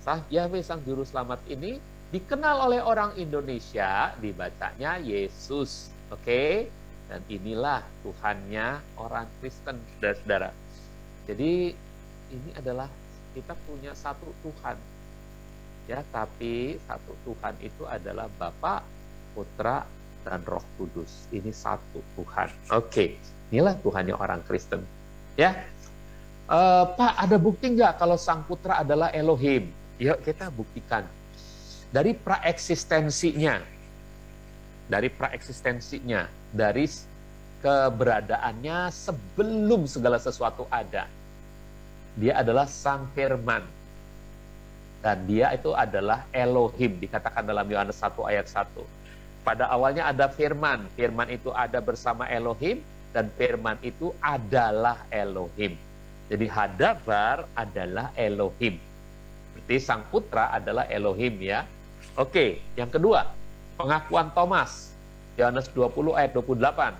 Yahweh Sang Juru Selamat ini dikenal oleh orang Indonesia, dibacanya Yesus. Oke? Dan inilah Tuhannya orang Kristen, saudara-saudara. Jadi ini adalah kita punya satu Tuhan. Ya, tapi satu Tuhan itu adalah Bapa, Putra, dan Roh Kudus. Ini satu Tuhan. Oke, inilah Tuhannya orang Kristen. Ya, Pak, ada bukti nggak kalau Sang Putra adalah Elohim? Yuk kita buktikan. Dari praeksistensinya, dari keberadaannya sebelum segala sesuatu ada. Dia adalah Sang Firman. Dan dia itu adalah Elohim, dikatakan dalam Yohanes 1 ayat 1. Pada awalnya ada Firman. Firman itu ada bersama Elohim, dan Firman itu adalah Elohim. Jadi Hadabar adalah Elohim. Berarti Sang Putra adalah Elohim ya. Oke, yang kedua, pengakuan Thomas. Yohanes 20 ayat 28.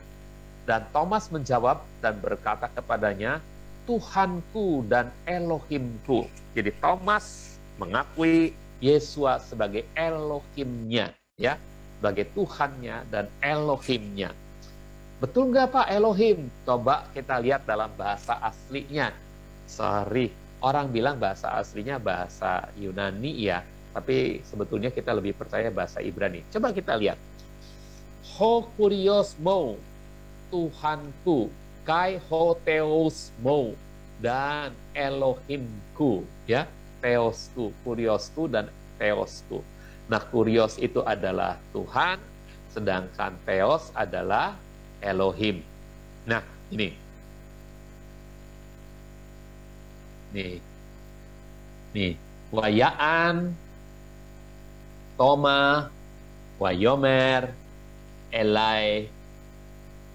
Dan Thomas menjawab dan berkata kepadanya, Tuhanku dan Elohimku. Jadi Thomas mengakui Yesua sebagai Elohimnya, ya, sebagai Tuhannya dan Elohimnya. Betul nggak Pak Elohim? Coba kita lihat dalam bahasa aslinya. Orang bilang bahasa aslinya bahasa Yunani ya, tapi sebetulnya kita lebih percaya bahasa Ibrani. Coba kita lihat. Ho kuriosmo, Tuhanku, kai ho theosmo, dan Elohimku, ya, theosku, kuriosku dan theosku. Nah, kurios itu adalah Tuhan, sedangkan theos adalah Elohim. Nah, ini. Wayaan, Toma, Wayomer, Elai,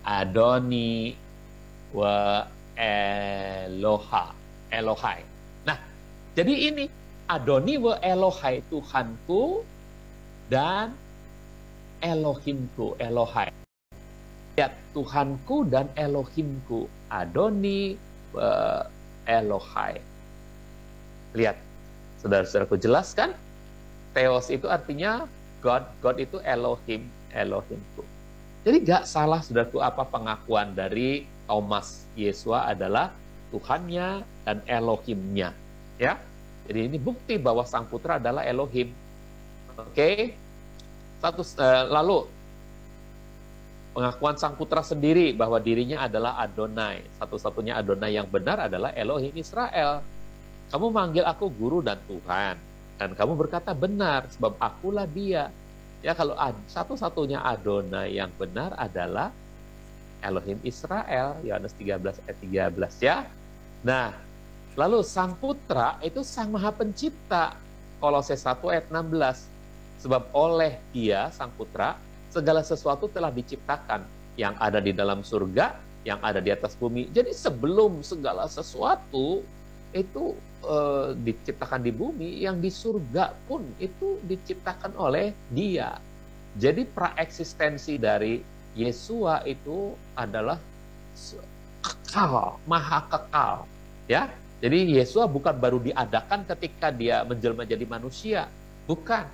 Adoni, wa Elohai. Nah, jadi ini Adoni wa Elohai, Tuhanku dan Elohimku, Elohai. Lihat, Tuhanku dan Elohimku, Adoni wa Elohai. Lihat, saudara-saudaraku, jelaskan. Theos itu artinya God, God itu Elohim, Elohimku. Jadi gak salah, saudaraku, apa pengakuan dari Thomas. Yesua adalah Tuhannya dan Elohimnya. Ya, jadi ini bukti bahwa Sang Putra adalah Elohim. Oke. Lalu pengakuan Sang Putra sendiri bahwa dirinya adalah Adonai. Satu-satunya Adonai yang benar adalah Elohim Israel. Kamu manggil aku guru dan Tuhan, dan kamu berkata benar, sebab akulah dia. Ya, kalau satu-satunya Adonai yang benar adalah Elohim Israel, Yohanes 13 ayat 13 ya. Nah, lalu Sang Putra itu Sang Maha Pencipta, Kolose 1 ayat 16. Sebab oleh dia, Sang Putra, segala sesuatu telah diciptakan, yang ada di dalam surga, yang ada di atas bumi. Jadi sebelum segala sesuatu itu diciptakan di bumi, yang di surga pun itu diciptakan oleh dia. Jadi praeksistensi dari Yesua itu adalah kekal, maha kekal. Ya, jadi Yesua bukan baru diadakan ketika dia menjelma jadi manusia, bukan.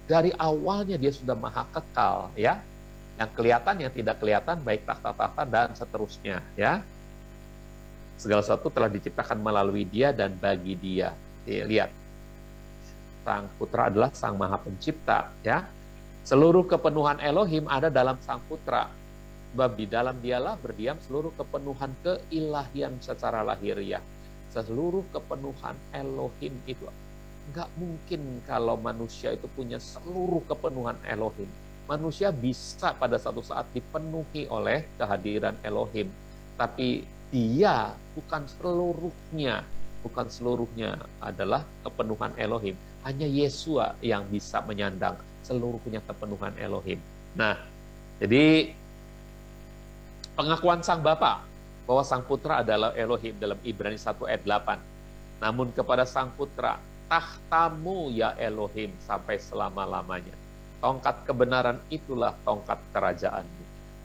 Dari awalnya dia sudah maha kekal, ya. Yang kelihatan, yang tidak kelihatan, baik tahta-tahta dan seterusnya, ya. Segala sesuatu telah diciptakan melalui dia dan bagi dia. Lihat, Sang Putra adalah Sang Maha Pencipta, ya. Seluruh kepenuhan Elohim ada dalam Sang Putra. Sebab di dalam dialah berdiam seluruh kepenuhan keilahian secara lahiriah. Seluruh kepenuhan Elohim itu. Nggak mungkin kalau manusia itu punya seluruh kepenuhan Elohim. Manusia bisa pada satu saat dipenuhi oleh kehadiran Elohim. Tapi dia bukan seluruhnya adalah kepenuhan Elohim. Hanya Yesua yang bisa menyandang seluruhnya kepenuhan Elohim. Nah, jadi pengakuan Sang Bapa bahwa Sang Putra adalah Elohim dalam Ibrani 1 ayat 8. Namun kepada Sang Putra, tahtamu ya Elohim sampai selama-lamanya. Tongkat kebenaran itulah tongkat kerajaanmu.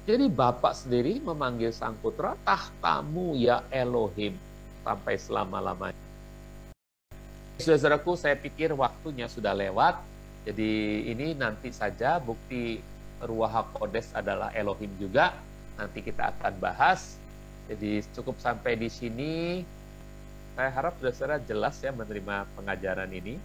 Jadi Bapa sendiri memanggil Sang Putra, tahtamu ya Elohim sampai selama-lamanya. Saudaraku, saya pikir waktunya sudah lewat. Jadi ini nanti saja bukti Ruach HaKodes adalah Elohim juga. Nanti kita akan bahas. Jadi cukup sampai di sini. Saya harap saudara jelas ya menerima pengajaran ini.